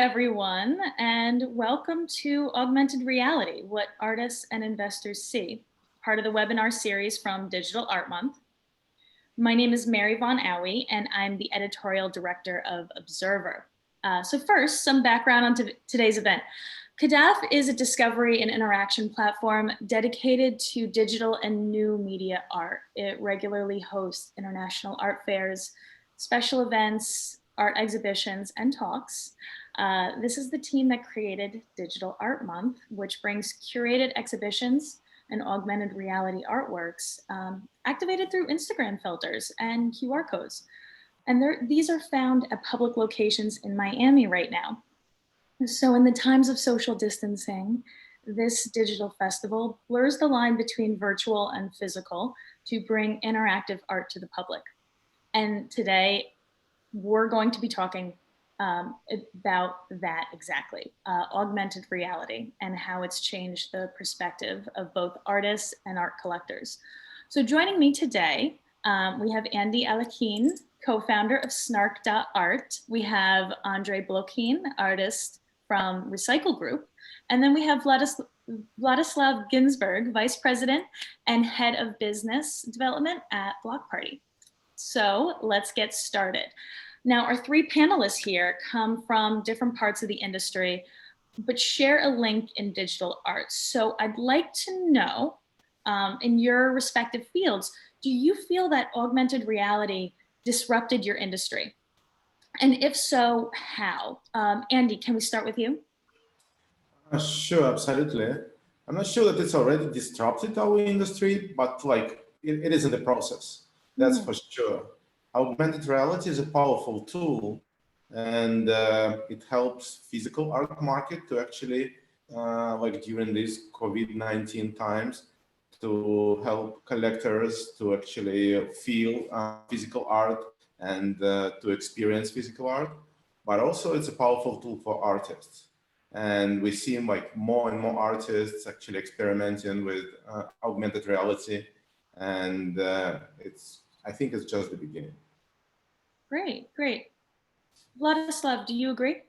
Everyone, and welcome to Augmented Reality, What Artists and Investors See, part of the webinar series from Digital Art Month. My name is Mary Von Owie, and I'm the editorial director of Observer. So first, some background on today's event. CADAF is a discovery and interaction platform dedicated to digital and new media art. It regularly hosts international art fairs, special events, art exhibitions, and talks. This is the team that created Digital Art Month, which brings curated exhibitions and augmented reality artworks activated through Instagram filters and QR codes. And these are found at public locations in Miami right now. So in the times of social distancing, this digital festival blurs the line between virtual and physical to bring interactive art to the public. And today, we're going to be talking about that exactly, augmented reality and how it's changed the perspective of both artists and art collectors. So joining me today, we have Alekhin, co-founder of Snark.art. We have Andrey Blokhin, artist from Recycle Group. And then we have Vladislav Ginzburg, vice president and head of business development at Blockparty. So let's get started. Now, our three panelists here come from different parts of the industry, but share a link in digital art. So I'd like to know, in your respective fields, do you feel that augmented reality disrupted your industry? And if so, how? Andy, can we start with you? Sure, absolutely. I'm not sure that it's already disrupted our industry, but it is in the process. That's for sure. Augmented reality is a powerful tool, and it helps physical art market to actually, during these COVID-19 times, to help collectors to actually feel physical art and to experience physical art. But also it's a powerful tool for artists. And we see more and more artists actually experimenting with augmented reality. And I think it's just the beginning. Great, great. Vladislav, do you agree?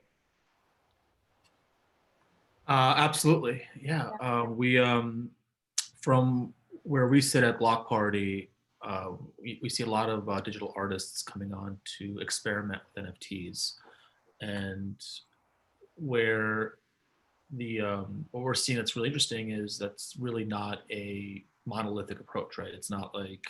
Absolutely, yeah. We from where we sit at Blockparty, we see a lot of digital artists coming on to experiment with NFTs, and where what we're seeing that's really interesting is that's really not a monolithic approach, right? It's not like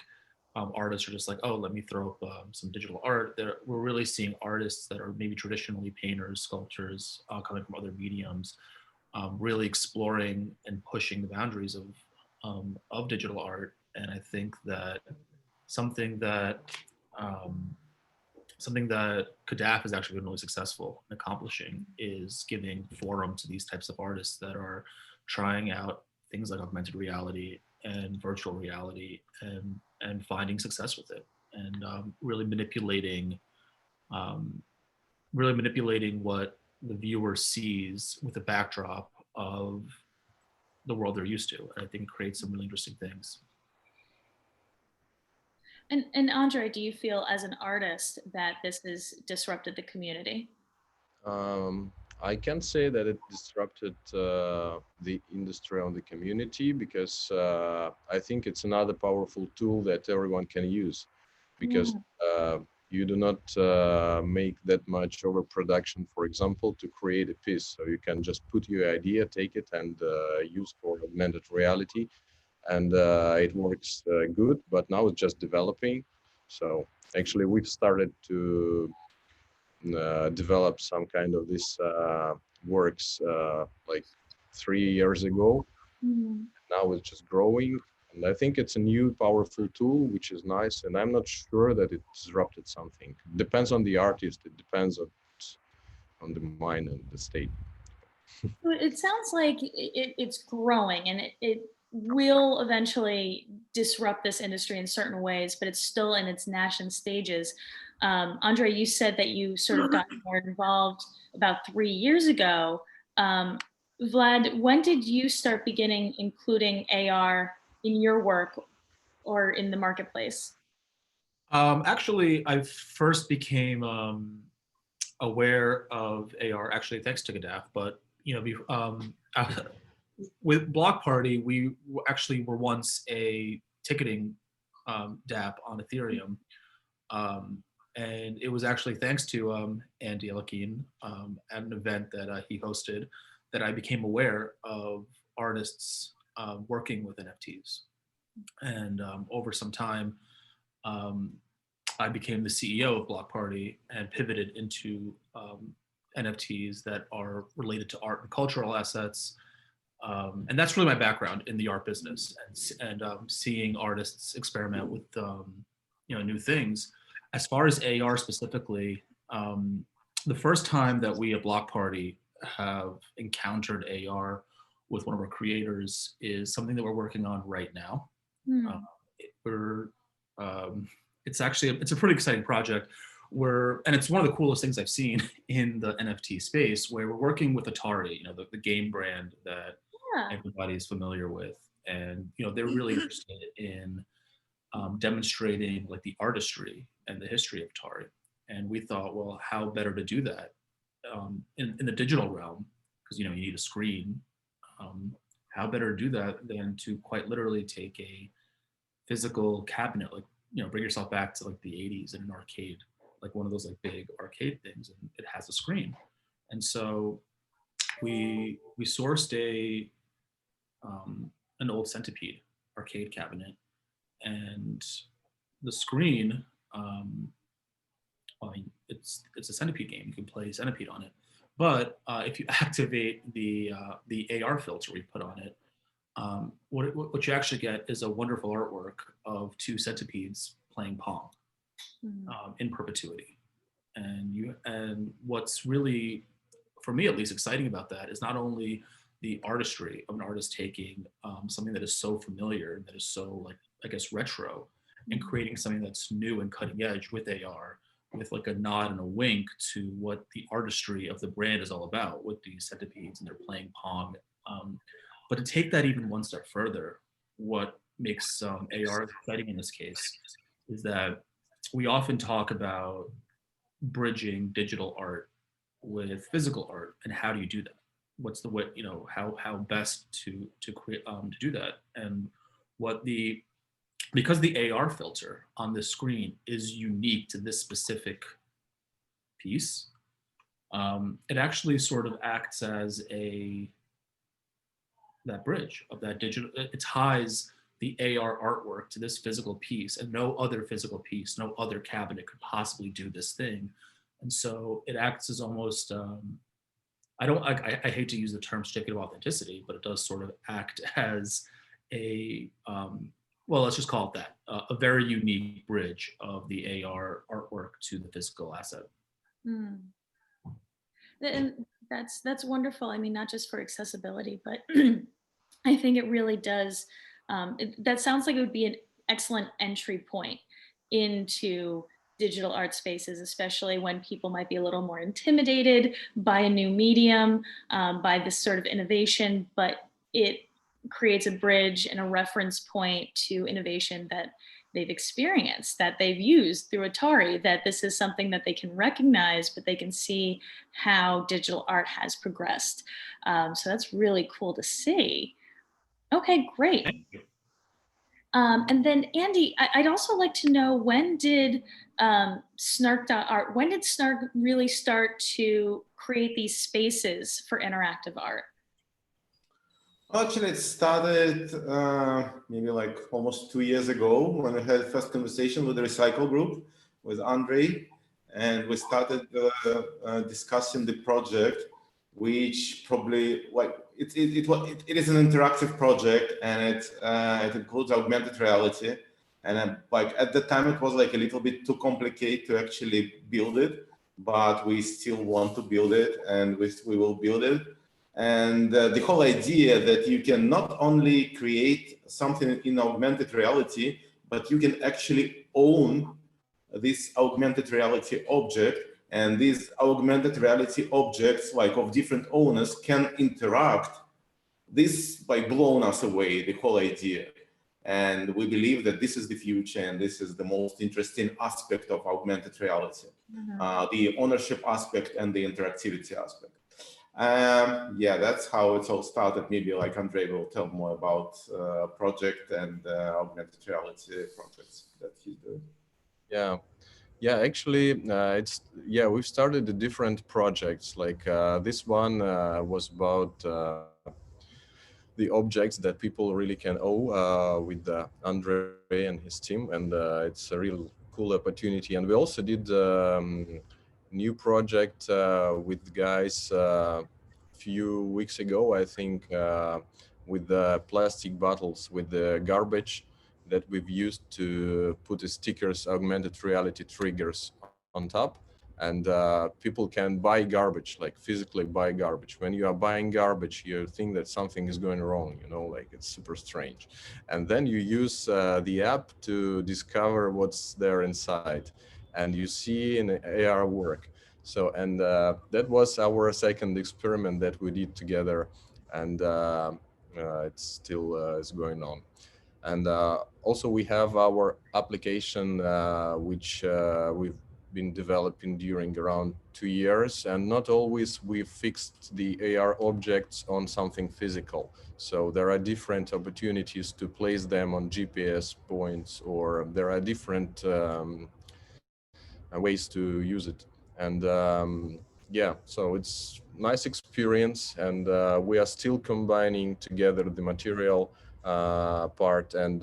artists are just like, oh, let me throw up some digital art. We're really seeing artists that are maybe traditionally painters, sculptors, coming from other mediums, really exploring and pushing the boundaries of digital art. And I think that something that CADAF has actually been really successful in accomplishing is giving forum to these types of artists that are trying out things like augmented reality and virtual reality and finding success with it, and really manipulating what the viewer sees with the backdrop of the world they're used to. And I think it creates some really interesting things. And Andrey, do you feel as an artist that this has disrupted the community? I can't say that it disrupted the industry or the community, because I think it's another powerful tool that everyone can use, because you do not make that much overproduction, for example, to create a piece. So you can just put your idea, take it, and use for augmented reality. And it works good, but now it's just developing. So actually we've started to develop some kind of this works like 3 years ago. Now it's just growing, and I think it's a new powerful tool, which is nice. And I'm not sure that it disrupted something. It depends on the artist. It depends on the mind and the state. It sounds like it's growing, and it will eventually disrupt this industry in certain ways, but it's still in its nascent stages. Andrey, you said that you sort of got more involved about 3 years ago. Vlad, when did you start beginning including AR in your work or in the marketplace? Actually, I first became aware of AR actually thanks to Gaddafi, but with Blockparty, we actually were once a ticketing dApp on Ethereum. And it was actually thanks to Andy Alekhin at an event that he hosted that I became aware of artists working with NFTs. And over some time, I became the CEO of Blockparty and pivoted into NFTs that are related to art and cultural assets. And that's really my background in the art business, and seeing artists experiment with new things. As far as AR specifically, the first time that we at Blockparty have encountered AR with one of our creators is something that we're working on right now. It's a pretty exciting project. And it's one of the coolest things I've seen in the NFT space, where we're working with Atari, the game brand that everybody's familiar with, and they're really interested in demonstrating like the artistry and the history of Atari. And we thought, well, how better to do that in the digital realm, because you need a screen. How better to do that than to quite literally take a physical cabinet, like bring yourself back to like the 80s in an arcade, like one of those like big arcade things, and it has a screen. And so we sourced an old Centipede arcade cabinet, and the screen, it's a Centipede game. You can play Centipede on it, but if you activate the AR filter we put on it, what you actually get is a wonderful artwork of two centipedes playing Pong in perpetuity. And what's really, for me at least, exciting about that is not only the artistry of an artist taking something that is so familiar, that is so like, I guess, retro, and creating something that's new and cutting edge with AR, with like a nod and a wink to what the artistry of the brand is all about, with these centipedes and they're playing Pong. But to take that even one step further, what makes AR exciting in this case is that we often talk about bridging digital art with physical art, and how do you do that? What's the way, how best to create to do that? And because the AR filter on this screen is unique to this specific piece, it actually sort of acts as that bridge of that digital. It ties the AR artwork to this physical piece, and no other physical piece, no other cabinet could possibly do this thing. And so it acts as almost, I hate to use the term certificate of authenticity, but it does sort of act as well, let's just call it that, a very unique bridge of the AR artwork to the physical asset. And that's wonderful. I mean, not just for accessibility, but I think it really does. That sounds like it would be an excellent entry point into digital art spaces, especially when people might be a little more intimidated by a new medium, by this sort of innovation, but it creates a bridge and a reference point to innovation that they've experienced, that they've used through Atari, that this is something that they can recognize, but they can see how digital art has progressed. So that's really cool to see. Okay, great. And then Andy, I'd also like to know, when did Snark.art, when did Snark really start to create these spaces for interactive art? Actually, it started maybe like almost 2 years ago, when we had first conversation with the Recycle group, with Andrey, and we started discussing the project, which probably like it is an interactive project, and it includes augmented reality. And like at the time, it was like a little bit too complicated to actually build it, but we still want to build it, and we will build it. And the whole idea that you can not only create something in augmented reality, but you can actually own this augmented reality object, and these augmented reality objects, like of different owners, can interact. This like blown us away, the whole idea. And we believe that this is the future, and this is the most interesting aspect of augmented reality. the ownership aspect and the interactivity aspect. Yeah, that's how it's all started. Maybe like Andrey will tell more about project and augmented reality projects that he's doing. Yeah. Yeah, actually, we've started the different projects. Like this one was about the objects that people really can own with Andrey and his team, and it's a real cool opportunity. And we also did new project with guys few weeks ago, I think, with the plastic bottles with the garbage that we've used to put the stickers, augmented reality triggers on top. And people can buy garbage, like physically buy garbage. When you are buying garbage, you think that something is going wrong, you know, like it's super strange. And then you use the app to discover what's there inside, and you see in AR work. So, and that was our second experiment that we did together, and it's still is going on. And also we have our application, which we've been developing during around 2 years, and not always we fixed the AR objects on something physical. So there are different opportunities to place them on GPS points, or there are different ways to use it. And yeah, so it's nice experience, and we are still combining together the material part and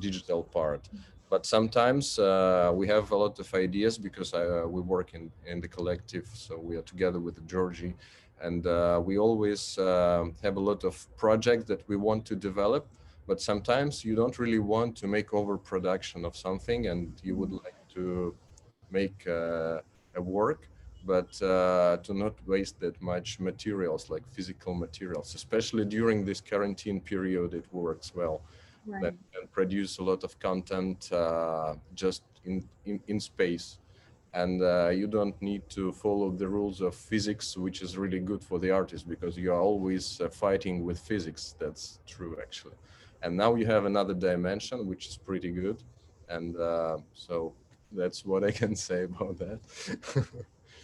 digital part. But sometimes we have a lot of ideas because we work in the collective, so we are together with Georgie, and we always have a lot of projects that we want to develop. But sometimes you don't really want to make overproduction of something, and you would like to make a work, but to not waste that much materials, like physical materials, especially during this quarantine period. It works well. Right. That can produce a lot of content just in space, and you don't need to follow the rules of physics, which is really good for the artist, because you are always fighting with physics. That's true, actually. And now you have another dimension, which is pretty good. And so that's what I can say about that.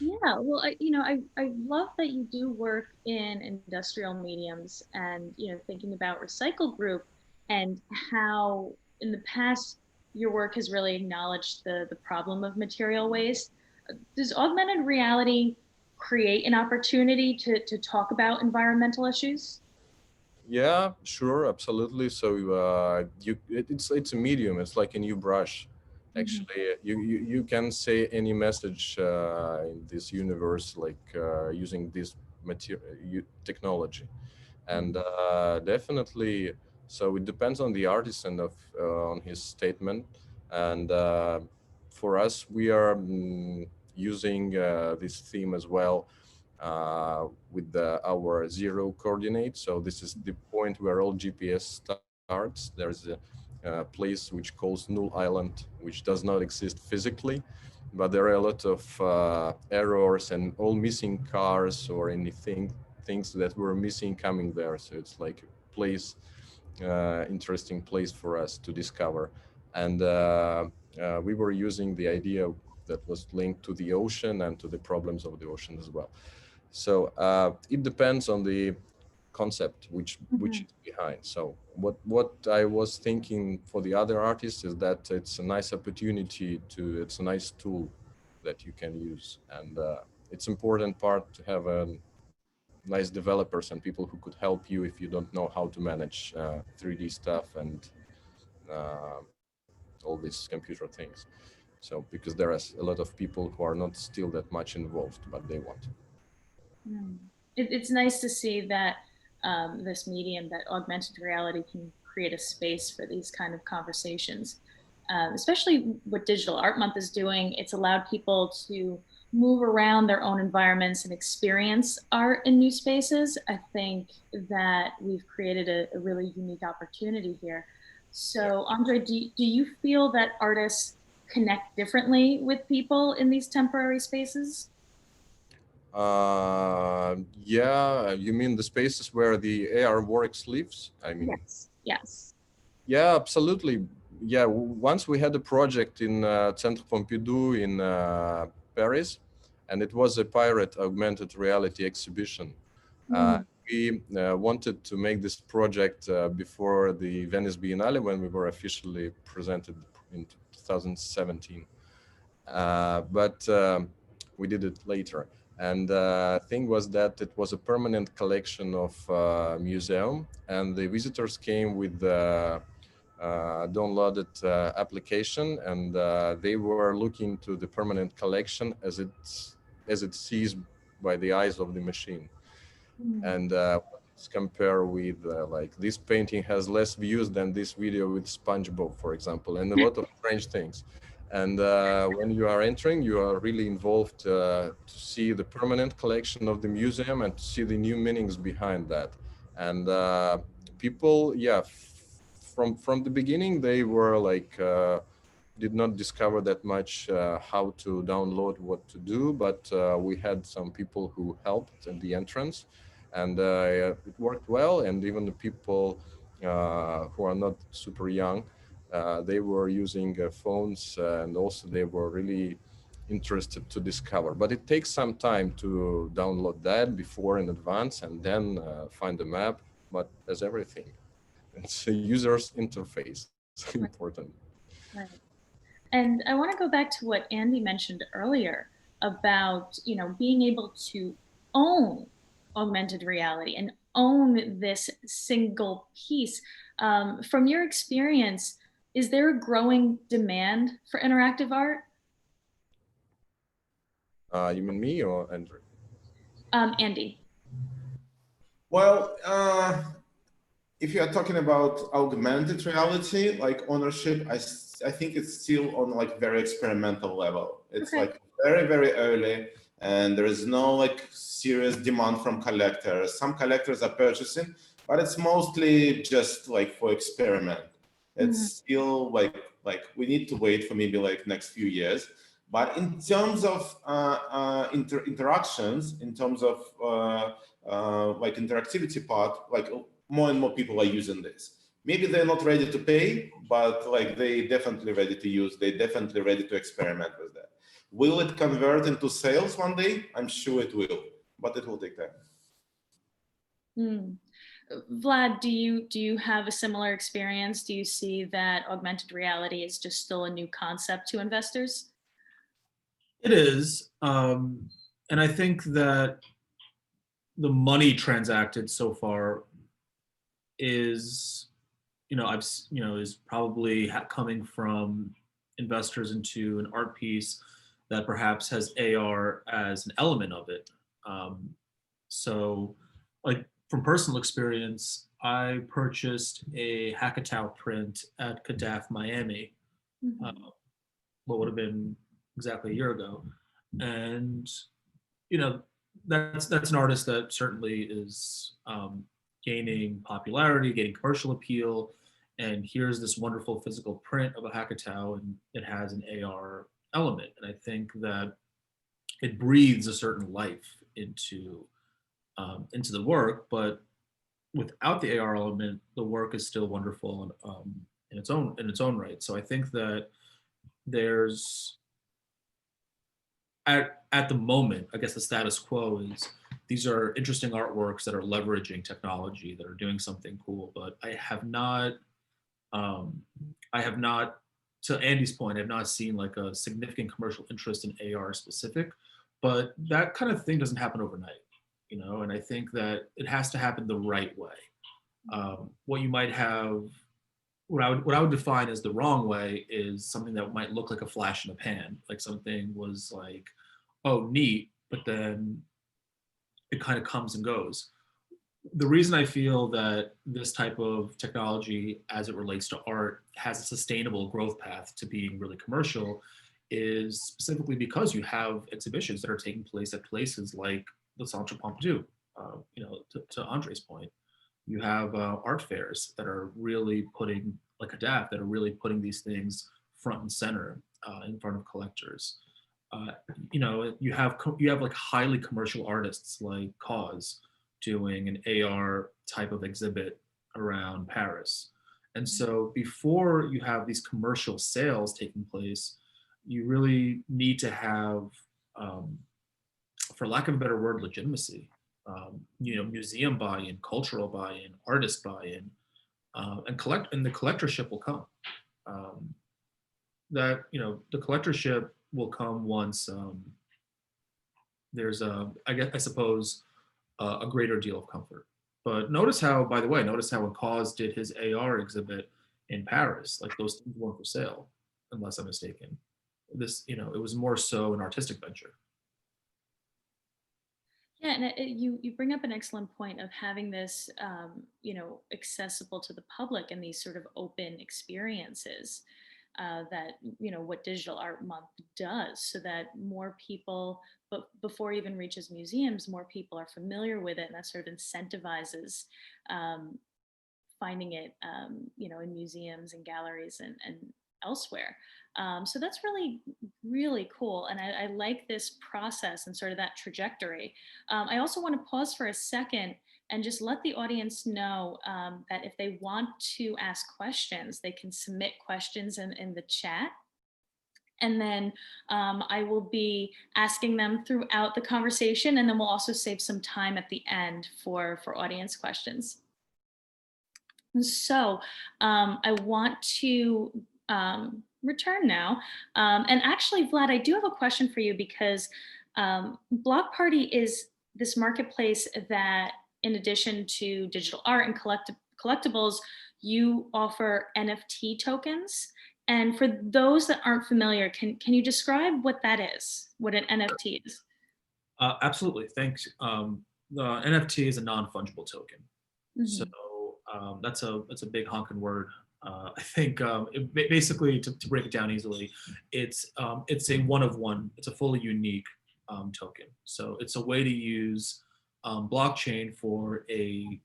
Yeah, well, I love that you do work in industrial mediums and, thinking about Recycle Group and how in the past your work has really acknowledged the problem of material waste. Does augmented reality create an opportunity to talk about environmental issues? Yeah, sure, absolutely. So it's a medium. It's like a new brush. Actually, you can say any message in this universe, like using this material technology, and definitely. So it depends on the artist and on his statement. And for us, we are using this theme as well with our zero coordinate. So this is the point where all GPS starts. There's a place which calls Null Island, which does not exist physically, but there are a lot of errors and all missing cars or anything, things that were missing coming there. So it's like a place, interesting place for us to discover. And we were using the idea that was linked to the ocean and to the problems of the ocean as well. So it depends on the concept which is behind. So what I was thinking for the other artists is that it's a nice opportunity to, it's a nice tool that you can use, and it's important part to have a nice developers and people who could help you if you don't know how to manage 3D stuff and all these computer things. So because there are a lot of people who are not still that much involved, but they want. It's nice to see that this medium, that augmented reality, can create a space for these kind of conversations. Especially what Digital Art Month is doing, it's allowed people to move around their own environments and experience art in new spaces. I think that we've created a really unique opportunity here. So, Andrey, do you feel that artists connect differently with people in these temporary spaces? Yeah, you mean the spaces where the AR works lives? I mean, Yes. Yes. yeah, absolutely. Yeah, once we had a project in Centre Pompidou in Paris, and it was a pirate augmented reality exhibition. We wanted to make this project before the Venice Biennale, when we were officially presented in 2017. But we did it later. And thing was that it was a permanent collection of museum, and the visitors came with the downloaded application, and they were looking to the permanent collection as it sees by the eyes of the machine. And let's compare with like this painting has less views than this video with SpongeBob, for example, and a lot of strange things. And when you are entering, you are really involved to see the permanent collection of the museum and to see the new meanings behind that. And people, yeah, from the beginning, they were like, did not discover that much how to download, what to do, but we had some people who helped at the entrance, and it worked well. And even the people who are not super young, they were using phones, and also they were really interested to discover. But it takes some time to download that before in advance, and then find the map. But as everything, it's a user's interface. It's important. Right. And I want to go back to what Andy mentioned earlier about, being able to own augmented reality and own this single piece. From your experience, is there a growing demand for interactive art? You mean me or Andrew? Andy. Well, if you are talking about augmented reality, like ownership, I think it's still on like very experimental level. It's Okay. like very, very early, and there is no like serious demand from collectors. Some collectors are purchasing, but it's mostly just like for experiment. It's still like we need to wait for maybe like next few years. But in terms of interactions, in terms of like interactivity part, like more and more people are using this. Maybe they're not ready to pay, but like they definitely ready to use. They definitely ready to experiment with that. Will it convert into sales one day? I'm sure it will, but it will take time. Vlad, do you have a similar experience? Do you see that augmented reality is just still a new concept to investors? It is, and I think that the money transacted so far is, is probably coming from investors into an art piece that perhaps has AR as an element of it. So, like from personal experience, I purchased a Hackatow print at CADAF Miami, what would have been exactly a year ago, and that's an artist that certainly is gaining popularity, gaining commercial appeal. And here's this wonderful physical print of a Hackatow, and it has an AR element. And I think that it breathes a certain life into the work. But without the AR element, the work is still wonderful in its own right. So I think that there's at the moment, I guess the status quo is these are interesting artworks that are leveraging technology, that are doing something cool. But I have not, to Andy's point, I've not seen like a significant commercial interest in AR specific. But that kind of thing doesn't happen overnight, and I think that it has to happen the right way. What you might have, what I would define as the wrong way is something that might look like a flash in a pan, like something was like, oh, neat, but then it kind of comes and goes. The reason I feel that this type of technology, as it relates to art, has a sustainable growth path to being really commercial is specifically because you have exhibitions that are taking place at places like the Centre Pompidou, to Andrey's point. You have art fairs that are really putting, like a DAF, that are really putting these things front and center in front of collectors. You have like highly commercial artists like Cause doing an AR type of exhibit around Paris. And so before you have these commercial sales taking place, you really need to have for lack of a better word, legitimacy. Museum buy-in, cultural buy-in, artist buy-in, and the collectorship will come. The collectorship will come once there's I suppose a greater deal of comfort. But notice how when Cause did his AR exhibit in Paris, like those things weren't for sale, unless I'm mistaken. It was more so an artistic venture. Yeah, and you bring up an excellent point of having this, accessible to the public and these sort of open experiences that, what Digital Art Month does, so that more people, but before it even reaches museums, more people are familiar with it, and that sort of incentivizes finding it, in museums and galleries and elsewhere. So that's really, really cool. And I like this process and sort of that trajectory. I also want to pause for a second and just let the audience know that if they want to ask questions, they can submit questions in the chat. And then I will be asking them throughout the conversation, and then we'll also save some time at the end for audience questions. So I want to return now. And actually, Vlad, I do have a question for you, because Blockparty is this marketplace that, in addition to digital art and collectibles, you offer NFT tokens. And for those that aren't familiar, can you describe what that is, what an NFT is? Absolutely, thanks. The NFT is a non-fungible token. Mm-hmm. So that's a big honking word. I think basically, to break it down easily, it's a one of one. It's a fully unique token. So it's a way to use blockchain for a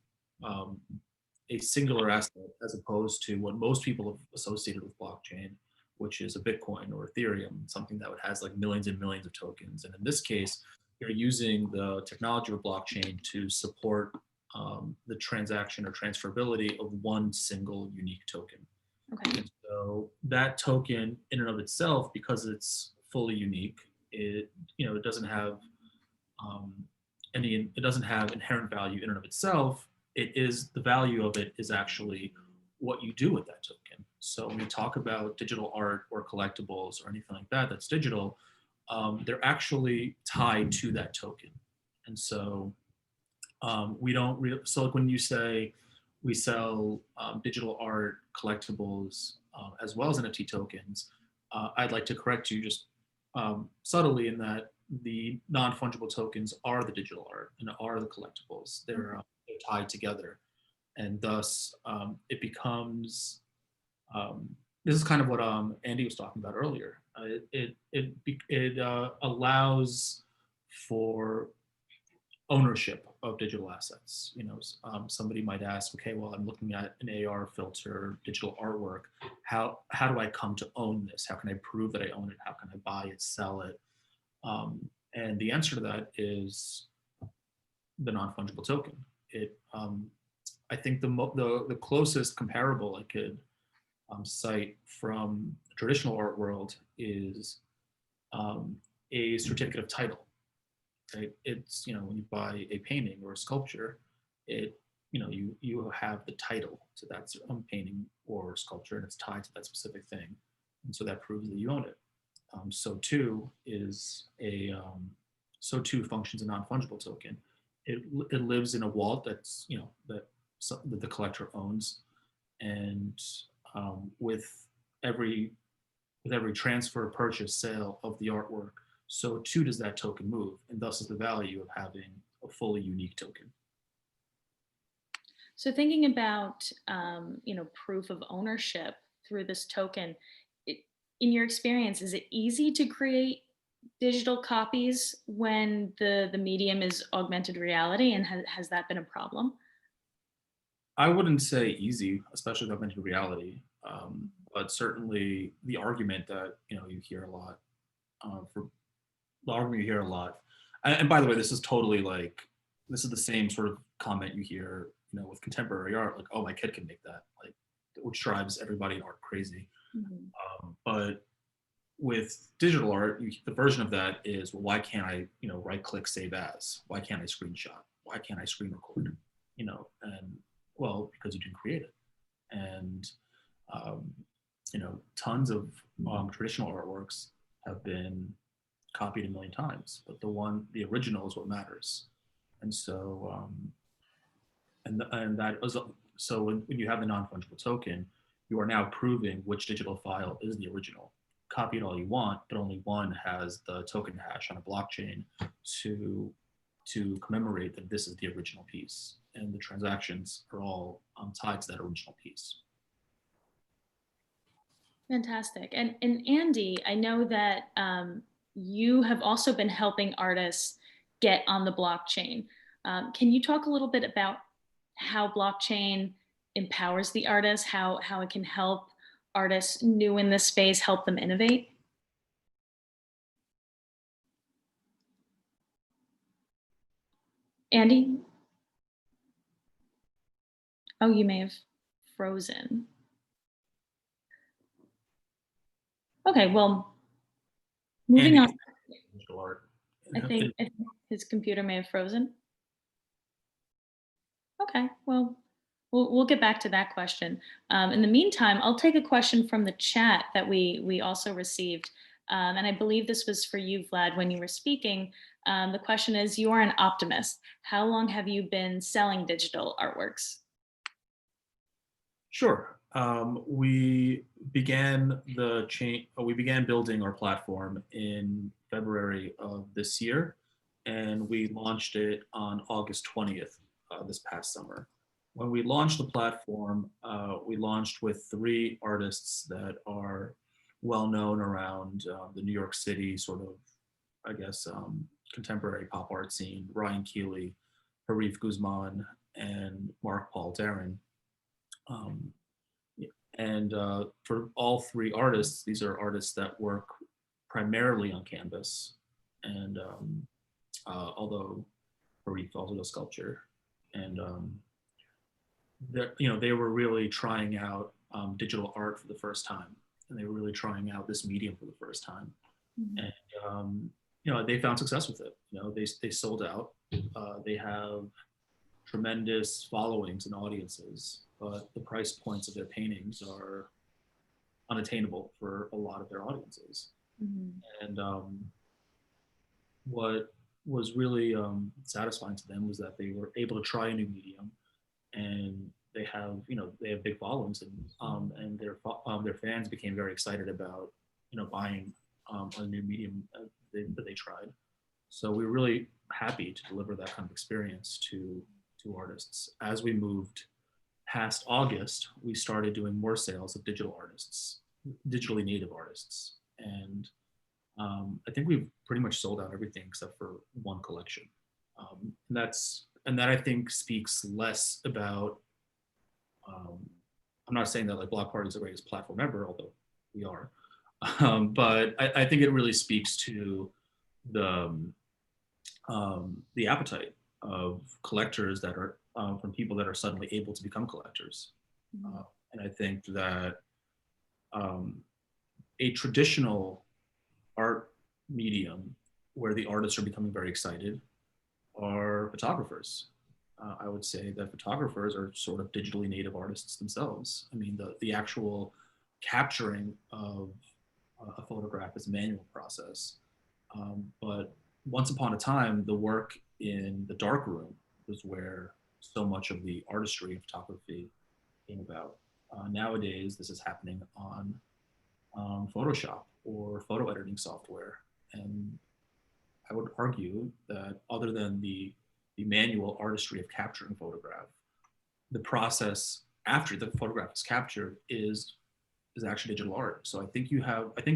singular asset, as opposed to what most people have associated with blockchain, which is a Bitcoin or Ethereum, something that has like millions and millions of tokens. And in this case, you're using the technology of blockchain to support the transaction or transferability of one single unique token. Okay. And so that token, in and of itself, because it's fully unique, it doesn't have it doesn't have inherent value in and of itself. The value of it is actually what you do with that token. So when we talk about digital art or collectibles or anything like that that's digital, they're actually tied to that token. And so so like when you say we sell digital art, collectibles, as well as NFT tokens, I'd like to correct you just subtly in that the non-fungible tokens are the digital art and are the collectibles. They're tied together, and thus it becomes. This is kind of what Andy was talking about earlier. It allows for ownership of digital assets. Somebody might ask, okay, well, I'm looking at an AR filter, digital artwork. How do I come to own this? How can I prove that I own it? How can I buy it, sell it? And the answer to that is the non-fungible token. I think the closest comparable I could cite from the traditional art world is a certificate of title. Right? It's when you buy a painting or a sculpture, you have the title to that painting or sculpture, and it's tied to that specific thing, and so that proves that you own it. So too functions a non-fungible token. It lives in a wallet that's that the collector owns, and with every transfer, purchase, sale of the artwork, so too does that token move, and thus is the value of having a fully unique token. So thinking about proof of ownership through this token, in your experience, is it easy to create digital copies when the medium is augmented reality, and has that been a problem? I wouldn't say easy, especially with augmented reality, but certainly the argument that you hear a lot and by the way, this is the same sort of comment you hear with contemporary art, like, oh, my kid can make that, like, which drives everybody in art crazy. Mm-hmm. But with digital art, the version of that is, well, why can't I, right click save as? Why can't I screenshot? Why can't I screen record? And well, because you didn't create it. And tons of traditional artworks have been copied a million times, but the original is what matters. And so, and that was, so when you have the non-fungible token, you are now proving which digital file is the original. Copy it all you want, but only one has the token hash on a blockchain to commemorate that this is the original piece, and the transactions are all tied to that original piece. Fantastic. And Andy, I know that you have also been helping artists get on the blockchain. Can you talk a little bit about how blockchain empowers the artist, how it can help artists new in this space, help them innovate? Andy? Oh, you may have frozen. Okay, well, moving on. I think his computer may have frozen. Okay, well, we'll get back to that question. In the meantime, I'll take a question from the chat that we also received. And I believe this was for you, Vlad, when you were speaking. The question is, you are an optimist. How long have you been selling digital artworks? Sure. We began building our platform in February of this year, and we launched it on August 20th this past summer. When we launched the platform, we launched with 3 artists that are well known around the New York City sort of, I guess, contemporary pop art scene: Ryan Keeley, Harif Guzman, and Mark Paul Darren. And for all 3 artists, these are artists that work primarily on canvas, and although Harif also does sculpture, and they were really trying out digital art for the first time, and they were really trying out this medium for the first time. Mm-hmm. And they found success with it. They sold out. They have tremendous followings and audiences, but the price points of their paintings are unattainable for a lot of their audiences. Mm-hmm. And what was really satisfying to them was that they were able to try a new medium, and they have big followings, and their fans became very excited about buying a new medium that they tried. So we were really happy to deliver that kind of experience to artists. As we moved past August, we started doing more sales of digital artists, digitally native artists. And I think we've pretty much sold out everything except for one collection. And that I think speaks less about, I'm not saying that like Blockparty is the greatest platform ever, although we are. But I think it really speaks to the appetite of collectors that are from people that are suddenly able to become collectors. Mm-hmm. And I think that a traditional art medium where the artists are becoming very excited are photographers. I would say that photographers are sort of digitally native artists themselves. I mean, the actual capturing of a photograph is a manual process. But once upon a time, the work in the dark room was where so much of the artistry of photography came about. Nowadays, this is happening on Photoshop or photo editing software. And I would argue that other than the manual artistry of capturing a photograph, the process after the photograph is captured is actually digital art. So I think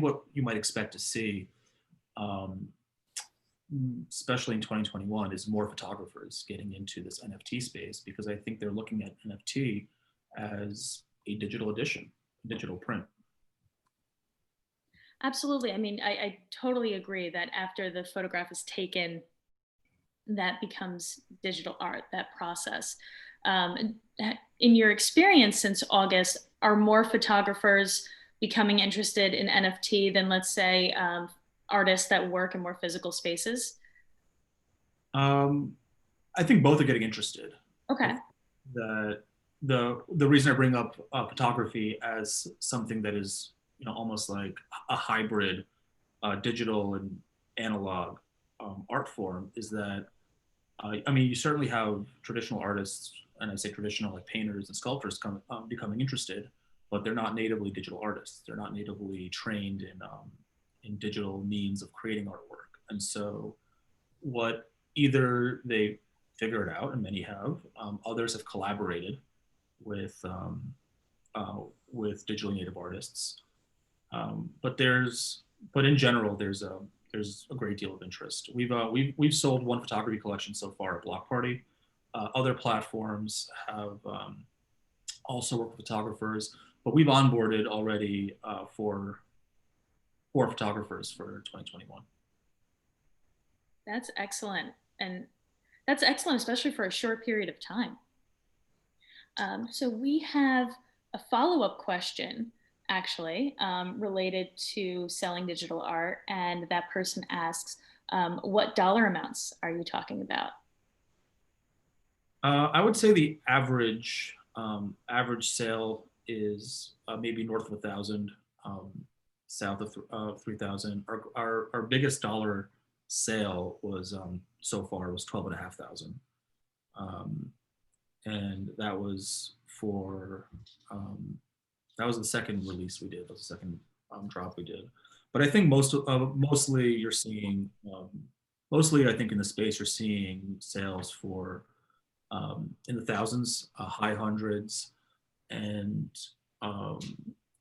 what you might expect to see, especially in 2021, is more photographers getting into this NFT space, because I think they're looking at NFT as a digital edition, digital print. Absolutely. I mean, I totally agree that after the photograph is taken, that becomes digital art, that process. In your experience since August, are more photographers becoming interested in NFT than, let's say, artists that work in more physical spaces? I think both are getting interested. Okay. The reason I bring up photography as something that is, almost like a hybrid digital and analog art form is that I mean, you certainly have traditional artists, and I say traditional, like painters and sculptors, becoming interested, but they're not natively digital artists. They're not natively trained in digital means of creating artwork. And so, what either they figure it out, and many have, others have collaborated with digitally native artists. But in general, there's a great deal of interest. We've sold one photography collection so far at Blockparty. Other platforms have also worked with photographers, but we've onboarded already four photographers for 2021. That's excellent. And that's excellent, especially for a short period of time. So we have a follow-up question, actually, related to selling digital art. And that person asks, what dollar amounts are you talking about? I would say the average sale is maybe north of 1,000, south of 3,000. Our biggest dollar sale was so far was 12,500, and that was for that was the second release we did. That was the second drop we did. But I think mostly you're seeing mostly I think in the space you're seeing sales for in the thousands, high hundreds, and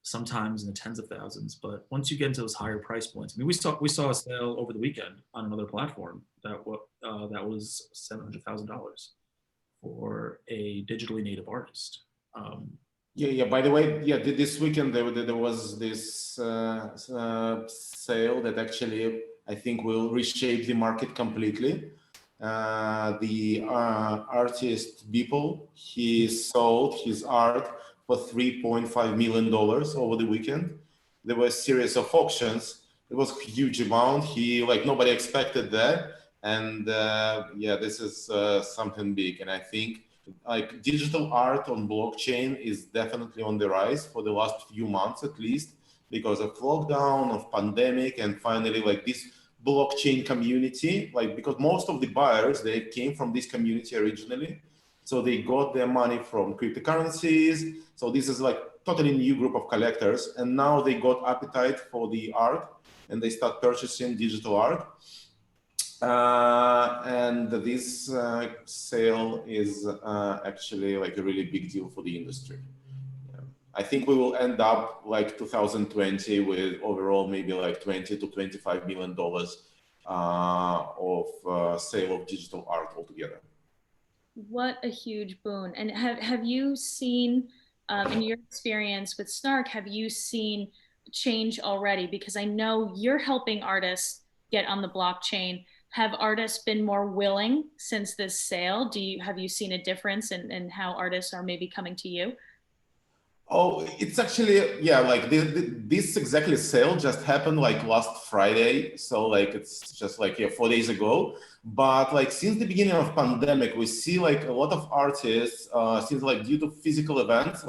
sometimes in the tens of thousands. But once you get into those higher price points, I mean, we saw a sale over the weekend on another platform that was $700,000 for a digitally native artist. Yeah. By the way, this weekend there was this sale that actually I think will reshape the market completely. The artist Beeple, he sold his art for $3.5 million over the weekend. There were a series of auctions. It was a huge amount. Nobody expected that. And this is something big. And I think digital art on blockchain is definitely on the rise for the last few months, at least, because of lockdown, of pandemic, and finally this blockchain community, because most of the buyers, they came from this community originally. So they got their money from cryptocurrencies. So this is totally new group of collectors. And now they got appetite for the art and they start purchasing digital art. And this sale is actually a really big deal for the industry. I think we will end up 2020 with overall maybe $20 to $25 million of sale of digital art altogether. What a huge boon. And have you seen, in your experience with Snark, have you seen change already? Because I know you're helping artists get on the blockchain. Have artists been more willing since this sale? Have you seen a difference in how artists are maybe coming to you? Oh, it's actually, this exactly sale just happened last Friday. So it's just 4 days ago. But since the beginning of pandemic, we see a lot of artists, since due to physical events,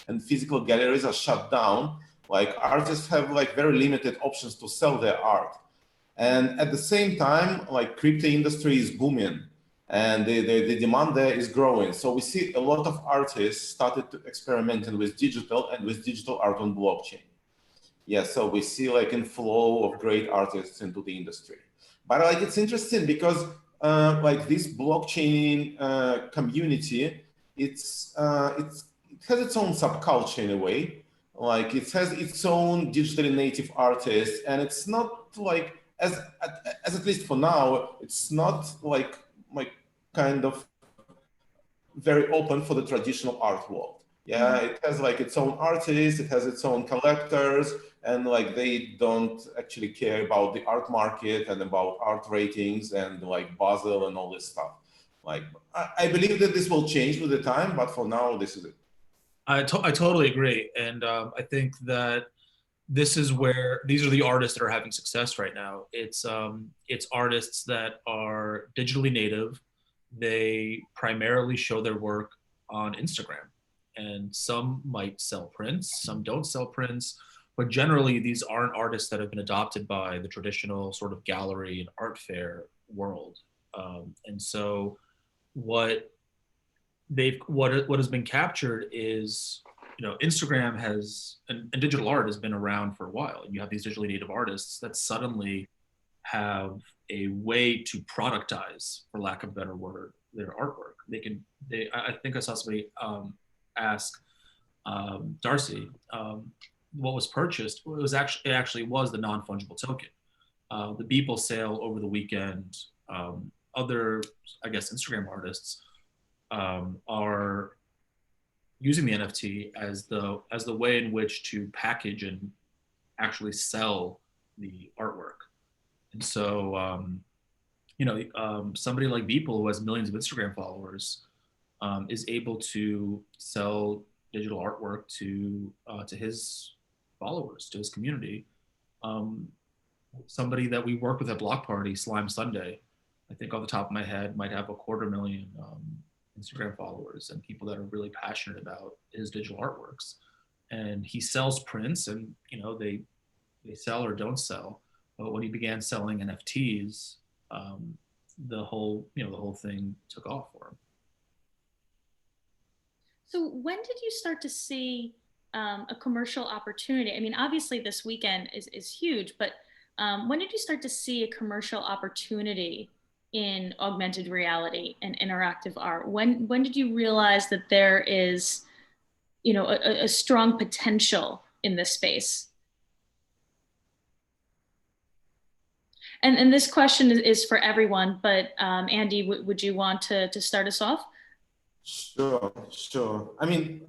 and physical galleries are shut down, artists have very limited options to sell their art. And at the same time, crypto industry is booming. And the demand there is growing. So we see a lot of artists started to experimenting with digital and with digital art on blockchain. Yeah, so we see inflow of great artists into the industry. But it's interesting because this blockchain community, it has its own subculture in a way. It has its own digitally native artists, and it's not as at least for now, it's not kind of very open for the traditional art world. Yeah, it has its own artists, it has its own collectors, and they don't actually care about the art market and about art ratings and Basel and all this stuff. I believe that this will change with the time, but for now, this is it. I totally agree, and I think that this is where these are the artists that are having success right now. It's artists that are digitally native. They primarily show their work on Instagram, and some might sell prints, some don't sell prints, but generally these aren't artists that have been adopted by the traditional sort of gallery and art fair world. And so what what has been captured is, Instagram has and digital art has been around for a while, and you have these digitally native artists that suddenly have a way to productize, for lack of a better word, their artwork. I think I saw somebody ask Darcy what was purchased. It actually was the non-fungible token. The Beeple sale over the weekend. Other, I guess, Instagram artists are using the NFT as the way in which to package and actually sell the artwork. And so, somebody like Beeple, who has millions of Instagram followers, is able to sell digital artwork to his followers, to his community. Somebody that we work with at Blockparty, Slime Sunday, I think off the top of my head, might have 250,000 Instagram followers and people that are really passionate about his digital artworks. And he sells prints, and they sell or don't sell. But when he began selling NFTs, the whole thing took off for him. So when did you start to see a commercial opportunity? I mean, obviously this weekend is huge, but when did you start to see a commercial opportunity in augmented reality and interactive art? When did you realize that there is, a strong potential in this space? And this question is for everyone, but Andy, would you want to start us off? Sure. I mean,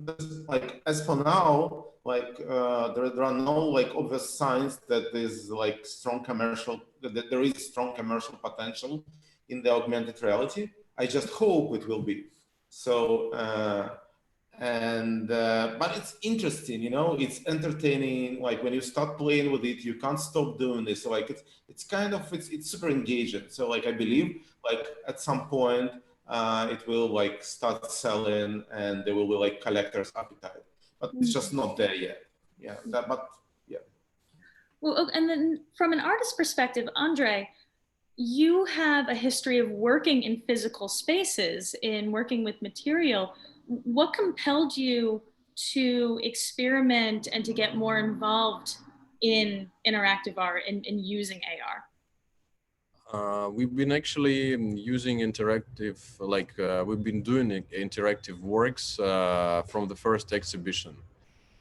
like, as for now, like there are no like obvious signs that there's like that there is strong commercial potential in the augmented reality. I just hope it will be. So, but it's interesting, it's entertaining. Like when you start playing with it, you can't stop doing this. So like it's super engaging. So like I believe like at some point it will like start selling and there will be like collector's appetite, but it's just not there yet. Yeah, yeah. Well, and then from an artist perspective, Andrey, you have a history of working in physical spaces, in working with material. What compelled you to experiment and to get more involved in interactive art and using AR? We've been actually using interactive, we've been doing interactive works from the first exhibition.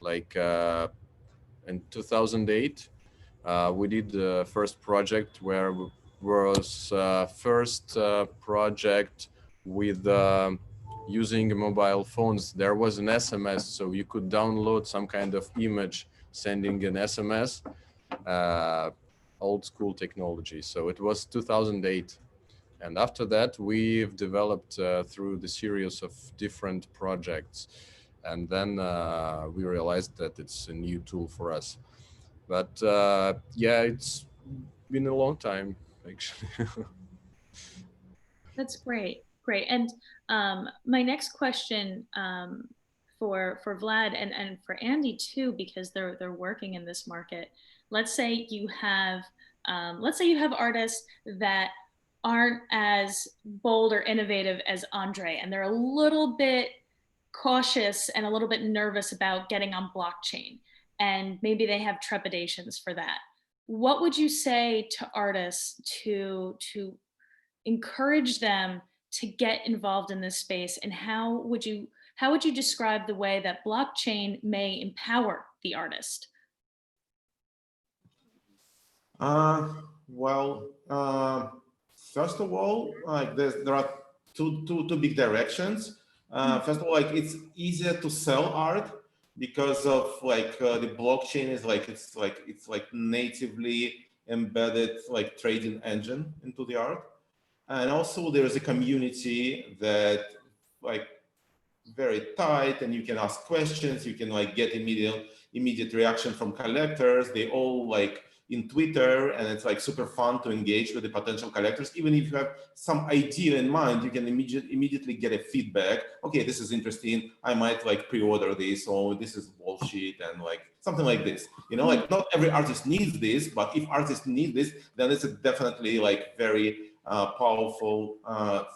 Like in 2008, we did the first project where was first project with using mobile phones. There was an SMS, so you could download some kind of image, sending an SMS. Old school technology. So it was 2008. And after that, we've developed through the series of different projects. And then we realized that it's a new tool for us. But yeah, it's been a long time, actually. That's great. And my next question for Vlad and for Andy too, because they're working in this market. Let's say you have artists that aren't as bold or innovative as Andrey, and they're a little bit cautious and a little bit nervous about getting on blockchain, and maybe they have trepidations for that. What would you say to artists to encourage them to get involved in this space, and how would you describe the way that blockchain may empower the artist? First of all, like there are two big directions. First of all, like it's easier to sell art because of like the blockchain is like it's like natively embedded like trading engine into the art, and also there's a community that like very tight, and you can ask questions. You can like get immediate reaction from collectors. They all like in Twitter, and it's like super fun to engage with the potential collectors. Even if you have some idea in mind, you can immediately get a feedback. Okay, this is interesting. I might like pre-order this, or this is bullshit, and like something like this. You know, like not every artist needs this, but if artists need this, then it's definitely like very powerful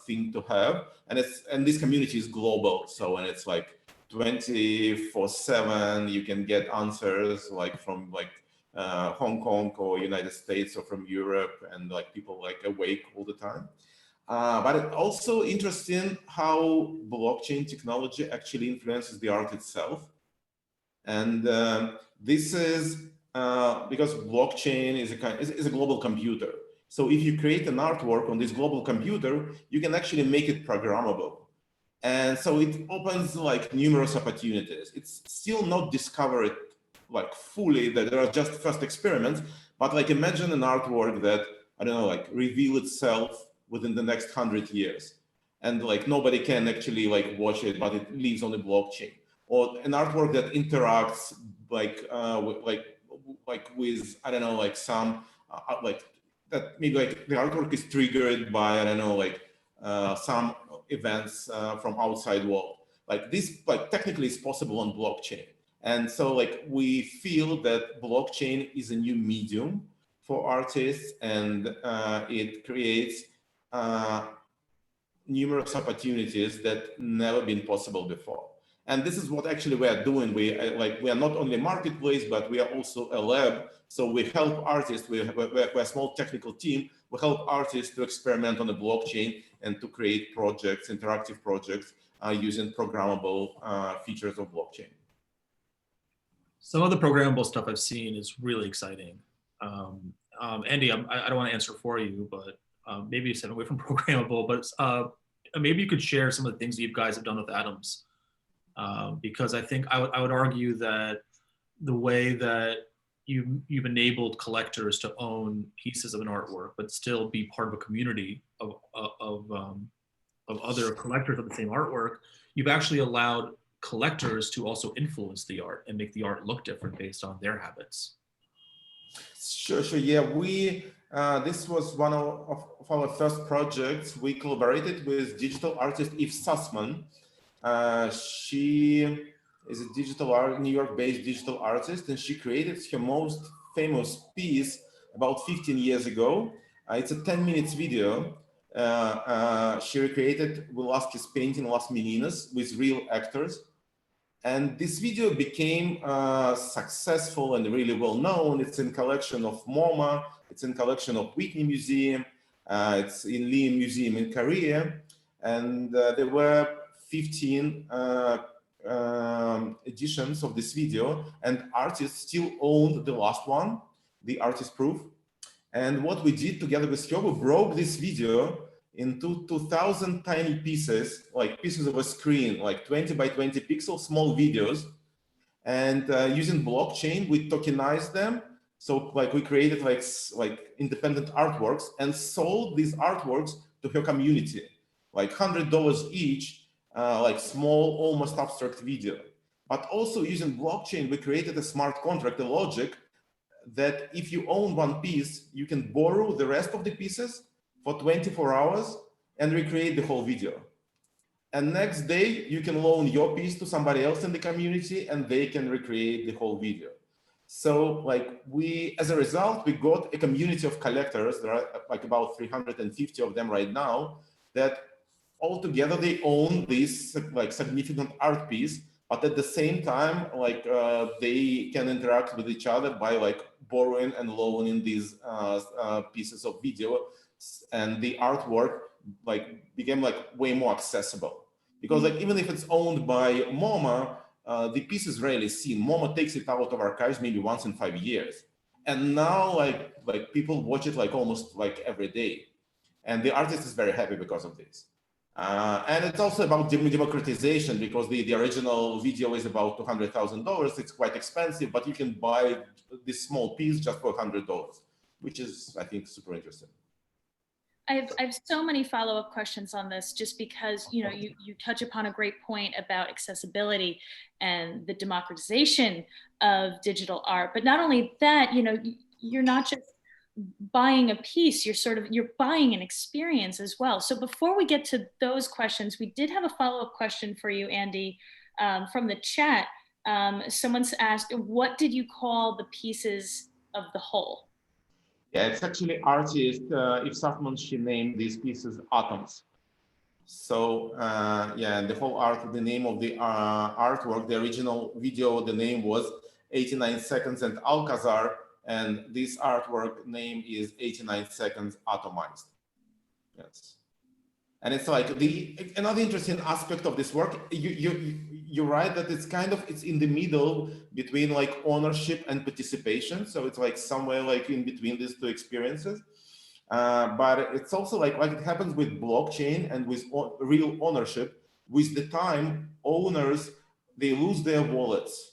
thing to have. And this community is global, so and it's like 24/7. You can get answers like from like Hong Kong or United States or from Europe, and like people like awake all the time. But it's also interesting how blockchain technology actually influences the art itself. And this is because blockchain is a global computer. So if you create an artwork on this global computer, you can actually make it programmable. And so it opens like numerous opportunities. It's still not discovered like fully, that there are just first experiments, but like imagine an artwork that, I don't know, like reveal itself within the next 100 years. And like nobody can actually like watch it, but it lives on the blockchain. Or an artwork that interacts like with, I don't know, like some, like that maybe like the artwork is triggered by, I don't know, like some events from outside world. Like this, like technically is possible on blockchain. And so like we feel that blockchain is a new medium for artists, and it creates numerous opportunities that never been possible before. And this is what actually we are doing. We are not only a marketplace, but we are also a lab. So we help artists, we're a small technical team. We help artists to experiment on the blockchain and to create projects, interactive projects using programmable features of blockchain. Some of the programmable stuff I've seen is really exciting. Andy, I don't want to answer for you, but maybe you said away from programmable, but maybe you could share some of the things that you guys have done with Atoms. Because I think I would argue that the way that you've enabled collectors to own pieces of an artwork, but still be part of a community of other collectors of the same artwork, you've actually allowed collectors to also influence the art and make the art look different based on their habits. Sure. Yeah, this was one of our first projects. We collaborated with digital artist Eve Sussman. She is a New York-based digital artist, and she created her most famous piece about 15 years ago. It's a 10 minutes video. She recreated Velázquez's painting Las Meninas with real actors. And this video became successful and really well known. It's in collection of MoMA, it's in collection of Whitney Museum, it's in Lee Museum in Korea. And there were 15 editions of this video, and artists still owned the last one, the artist proof. And what we did together with her, we broke this video into 2,000 tiny pieces, like pieces of a screen, like 20 by 20 pixels, small videos. And using blockchain, we tokenized them. So like we created like independent artworks and sold these artworks to her community, like $100 each, like small, almost abstract video. But also using blockchain, we created a smart contract, a logic that if you own one piece, you can borrow the rest of the pieces for 24 hours and recreate the whole video. And next day, you can loan your piece to somebody else in the community and they can recreate the whole video. So like as a result, we got a community of collectors. There are like about 350 of them right now that altogether they own this like significant art piece, but at the same time, like they can interact with each other by like borrowing and loaning these pieces of video, and the artwork like became like way more accessible. Because like even if it's owned by MoMA, the piece is rarely seen. MoMA takes it out of archives maybe once in 5 years, and now like people watch it like almost like every day, and the artist is very happy because of this. And it's also about democratization, because the original video is about $200,000. It's quite expensive, but you can buy this small piece just for $100, which is, I think, super interesting. I have so many follow-up questions on this, just because, you know, you touch upon a great point about accessibility and the democratization of digital art. But not only that, you know, you're not just buying a piece, you're buying an experience as well. So before we get to those questions, we did have a follow-up question for you, Andy, from the chat. Someone's asked, what did you call the pieces of the whole? Yeah, it's actually artist Eve Safman, she named these pieces atoms. So yeah, the whole art, the name of the artwork, the original video, the name was 89 Seconds and Alcazar, and this artwork name is 89 Seconds Atomized. Yes. And it's like another interesting aspect of this work, you're right that it's in the middle between like ownership and participation. So it's like somewhere like in between these two experiences. But it's also like it happens with blockchain and with real ownership. With the time, owners, they lose their wallets.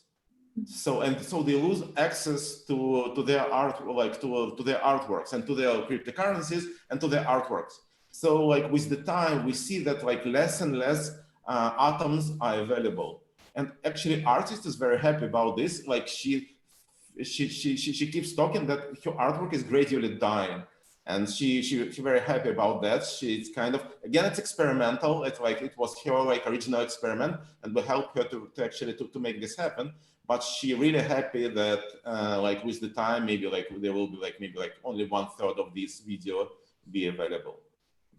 So they lose access to their art, like to their artworks and to their cryptocurrencies and to their artworks. So like with the time, we see that like less and less atoms are available. And actually, artist is very happy about this. Like she keeps talking that her artwork is gradually dying, and she's very happy about that. She's kind of, again, it's experimental. It's like it was her like original experiment, and we help her to actually to make this happen. But she really happy that like with the time, maybe like there will be like maybe like only 1/3 of this video be available.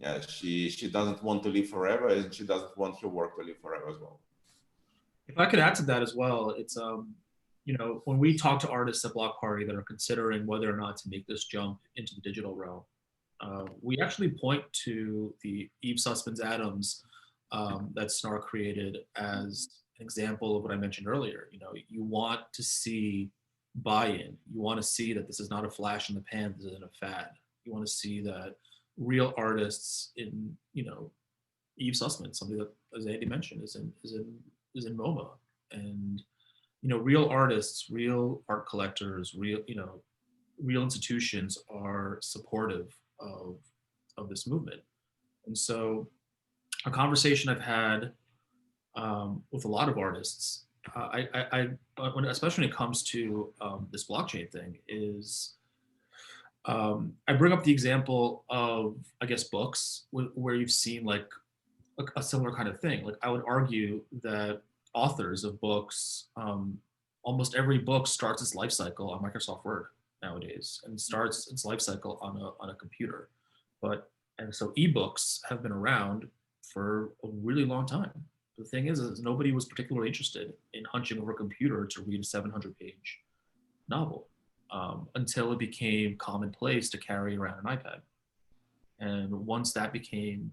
Yeah, she doesn't want to live forever, and she doesn't want her work to live forever as well. If I could add to that as well, it's you know, when we talk to artists at Blockparty that are considering whether or not to make this jump into the digital realm, we actually point to the Eve Sussman's atoms that Snark created as an example of what I mentioned earlier. You know, you want to see buy-in. You want to see that this is not a flash in the pan. This isn't a fad. You want to see that real artists in, you know, Eve Sussman, somebody that, as Andy mentioned, is in MoMA, and you know, real artists, real art collectors, real institutions are supportive of this movement. And so, a conversation I've had with a lot of artists, especially when it comes to this blockchain thing, is I bring up the example of, I guess, books where you've seen like a similar kind of thing. Like I would argue that authors of books, almost every book starts its life cycle on Microsoft Word nowadays, and starts its life cycle on a computer. And so ebooks have been around for a really long time. The thing is nobody was particularly interested in hunching over a computer to read a 700-page novel until it became commonplace to carry around an iPad. And once that became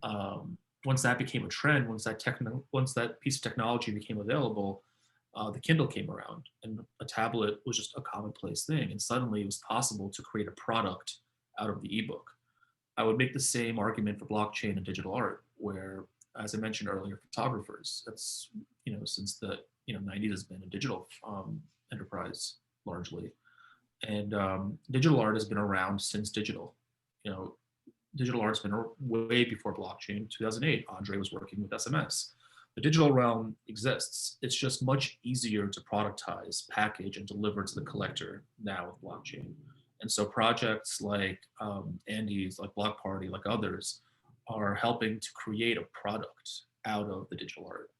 a trend, once that piece of technology became available, the Kindle came around, and a tablet was just a commonplace thing. And suddenly it was possible to create a product out of the ebook. I would make the same argument for blockchain and digital art, where, as I mentioned earlier, photographers, that's, you know, since the 90s has been a digital enterprise largely. And digital art has been around since digital. You know, digital art's been way before blockchain. 2008, Andrey was working with SMS. The digital realm exists. It's just much easier to productize, package, and deliver to the collector now with blockchain. And so projects like Andy's, like Blockparty, like others, are helping to create a product out of the digital art.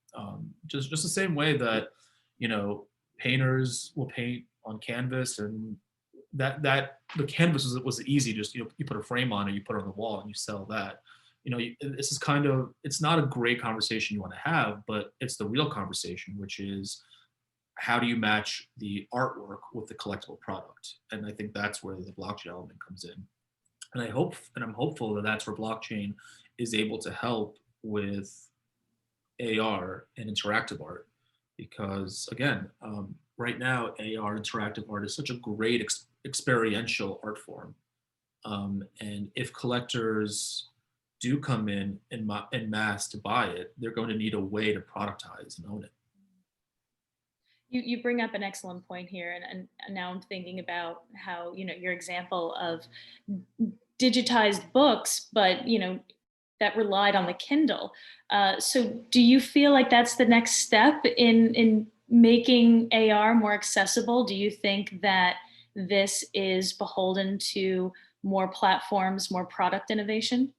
Just the same way that, you know, painters will paint on canvas, and that the canvas was easy. Just, you know, you put a frame on it, you put it on the wall, and you sell that. You know, this is kind of, it's not a great conversation you want to have, but it's the real conversation, which is how do you match the artwork with the collectible product? And I think that's where the blockchain element comes in. And I'm hopeful that that's where blockchain is able to help with AR and interactive art, because again, right now AR interactive art is such a great experiential art form, and if collectors do come in mass to buy it, they're going to need a way to productize and own it. You bring up an excellent point here, and now I'm thinking about how, you know, your example of digitized books, but that relied on the Kindle. So do you feel like that's the next step in making AR more accessible? Do you think that this is beholden to more platforms, more product innovation?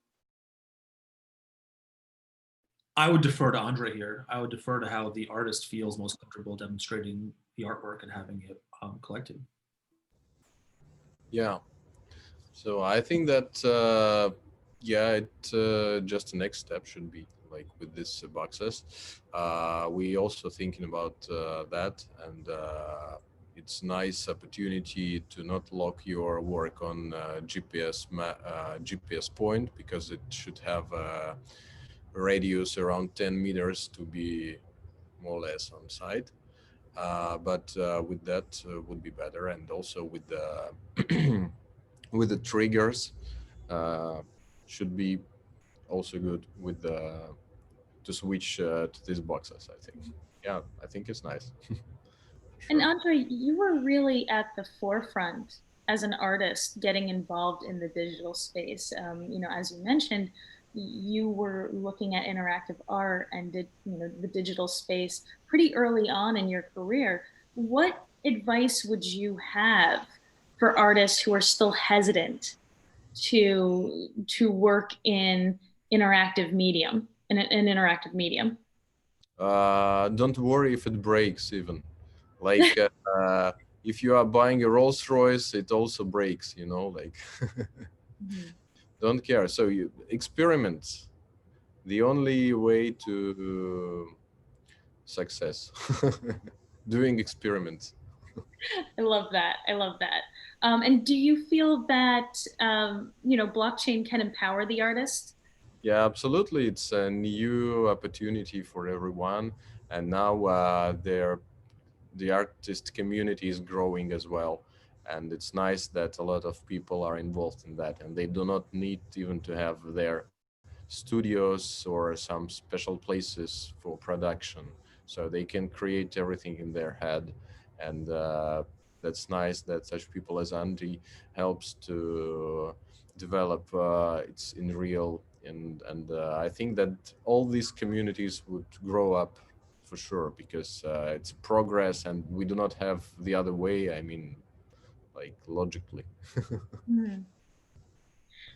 I would defer to Andrey here. I would defer to how the artist feels most comfortable demonstrating the artwork and having it collected. Yeah. So I think that just the next step should be like with this boxes. We also thinking about that, and it's nice opportunity to not lock your work on GPS point, because it should have a radius around 10 meters to be more or less on site. But with that would be better, and also with the with the triggers should be also good with the to switch to these boxes. I think, yeah, I think it's nice. And Sure. Andrey, you were really at the forefront as an artist getting involved in the digital space. As you mentioned, you were looking at interactive art and did, the digital space pretty early on in your career. What advice would you have for artists who are still hesitant to work in an interactive medium? Don't worry if it breaks even. Like if you are buying a Rolls Royce, it also breaks, like Mhm. don't care. So you experiment. The only way to success, doing experiments. I love that. I love that. And do you feel that blockchain can empower the artist? Yeah, absolutely. It's a new opportunity for everyone. And now the artist community is growing as well. And it's nice that a lot of people are involved in that. And they do not need even to have their studios or some special places for production. So they can create everything in their head. And that's nice that such people as Andrey helps to develop it's in real, and I think that all these communities would grow up for sure, because it's progress and we do not have the other way, I mean, like logically. Hmm.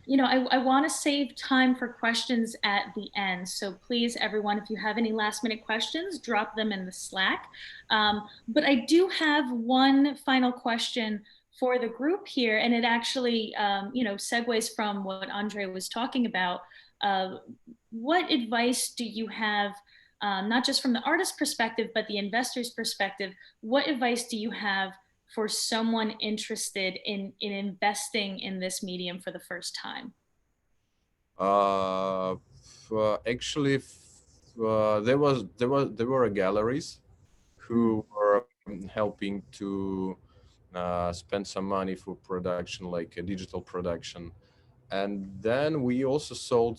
I want to save time for questions at the end. So please, everyone, if you have any last minute questions, drop them in the Slack. But I do have one final question for the group here, and it actually, segues from what Andrey was talking about. What advice do you have, not just from the artist perspective, but the investor's perspective? What advice do you have for someone interested in investing in this medium for the first time? uh, Actually, there were galleries Mm. who were helping to spend some money for production, like a digital production. And then we also sold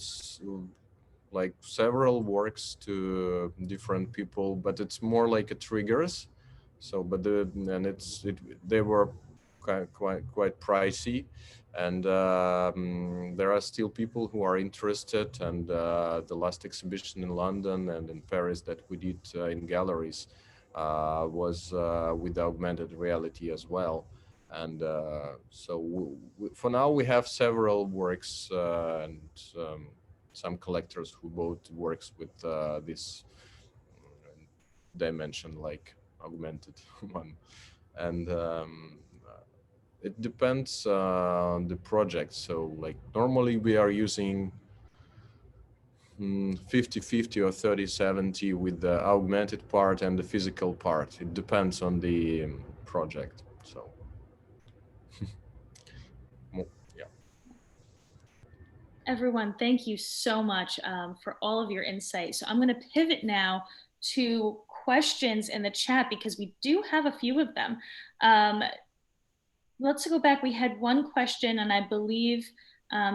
like several works to different people, but it's more like a triggers. So, but they were quite pricey, and there are still people who are interested. And the last exhibition in London and in Paris that we did in galleries was with augmented reality as well. And so for now we have several works and some collectors who bought works with this dimension, like augmented one. And it depends on the project. So like normally we are using 50-50 or 30-70 with the augmented part and the physical part. It depends on the project. So yeah. Everyone, thank you so much for all of your insight. So I'm going to pivot now to questions in the chat because we do have a few of them. Let's go back. We had one question, and I believe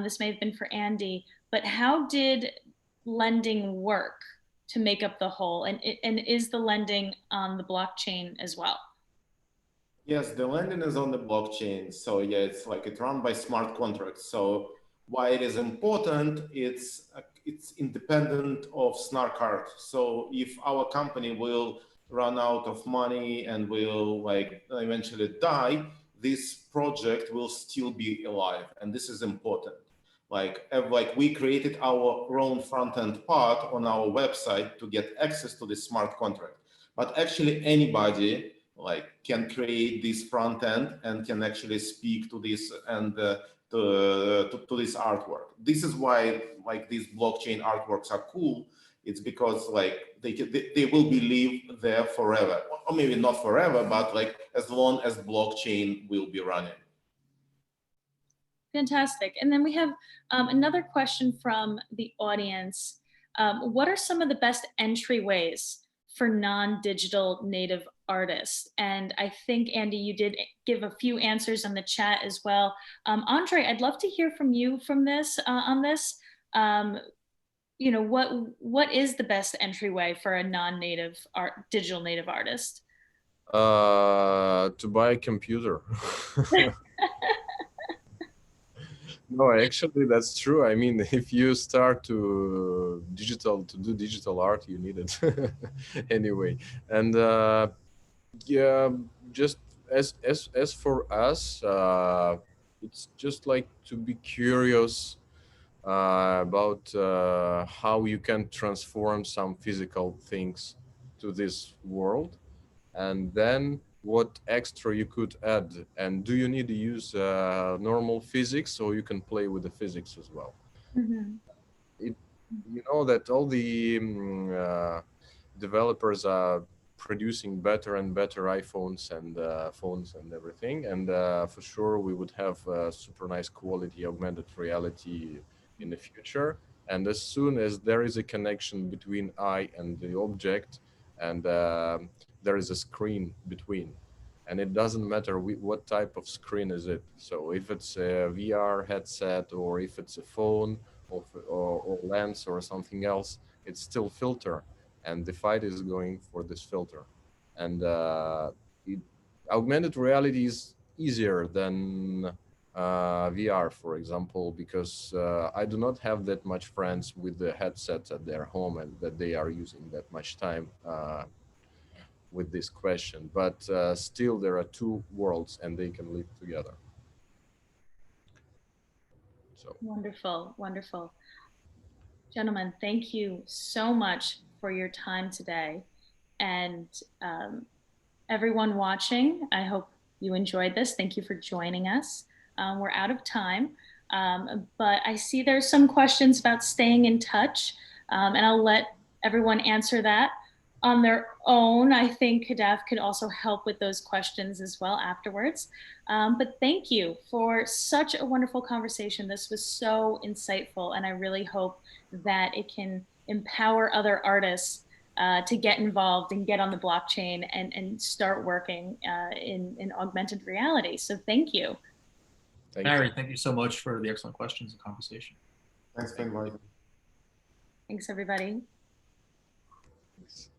this may have been for Andy, but how did lending work to make up the whole? And is the lending on the blockchain as well? Yes, the lending is on the blockchain. So yeah, it's run by smart contracts. So Why it is important, it's independent of Snark.art. So if our company will run out of money and will like eventually die, this project will still be alive, and this is important. Like we created our own front-end part on our website to get access to this smart contract, but actually anybody like can create this front end and can actually speak to this and to this artwork. This is why like these blockchain artworks are cool. It's because like they will be live there forever, or maybe not forever, but like as long as blockchain will be running. Fantastic. And then we have another question from the audience. What are some of the best entryways for non-digital native artists? And I think, Andy, you did give a few answers on the chat as well. Andrey, I'd love to hear from you from this on this. You know, what is the best entryway for a non-native digital native artist? To buy a computer. No, actually, that's true. I mean, if you start to do digital art, you need it anyway. And yeah, just as for us, it's just like to be curious about how you can transform some physical things to this world, and then what extra you could add, and do you need to use normal physics, or you can play with the physics as well. Mm-hmm. You know that all the developers are producing better and better iPhones and phones and everything, and for sure we would have super nice quality augmented reality in the future. And as soon as there is a connection between eye and the object, and there is a screen between, and it doesn't matter what type of screen is it. So if it's a VR headset, or if it's a phone, or lens or something else, it's still filter, and the fight is going for this filter. And augmented reality is easier than VR, for example, because I do not have that much friends with the headsets at their home and that they are using that much time with this question. But still, there are two worlds and they can live together. So Wonderful, wonderful. Gentlemen, thank you so much for your time today. And everyone watching, I hope you enjoyed this. Thank you for joining us. We're out of time, but I see there's some questions about staying in touch, and I'll let everyone answer that on their own. I think Kadav could also help with those questions as well afterwards. But thank you for such a wonderful conversation. This was so insightful, and I really hope that it can empower other artists to get involved and get on the blockchain and start working in augmented reality. So thank you. Barry, thank you so much for the excellent questions and conversation. Thanks for inviting. Thanks, everybody. Thanks.